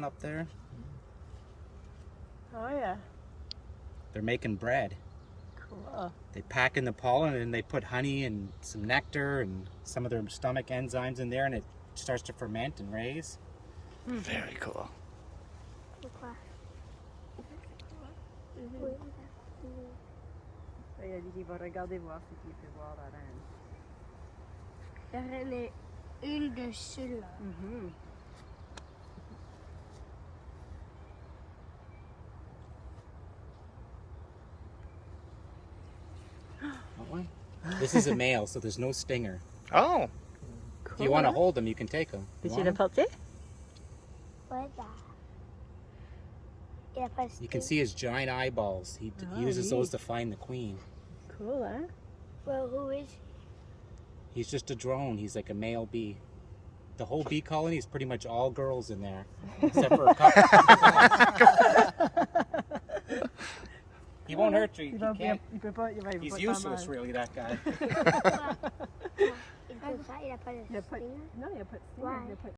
on up there. Oh yeah. They're making bread. Cool. They pack in the pollen and they put honey and some nectar and some of their stomach enzymes in there, and it starts to ferment and raise. Very cool. Il a dit qu'il va regarder voir ce qu'il peut voir la reine. La reine est une dessus là. This is a male, so there's no stinger. Oh, If you want to hold them, you can take them. Peux-tu le porter? Voilà. Il a pas de You can see his giant eyeballs. He uses those to find the queen. Cool, hein? Well, who is he? He's just a drone. He's like a male bee. The whole bee colony is pretty much all girls in there, except for a couple. He won't hurt you. He can't. Il peut pas, il va He's pas useless, really, that guy. Il peut pas, il a pas de stinger. Non, il n'y a pas de stinger. Why? Il a pas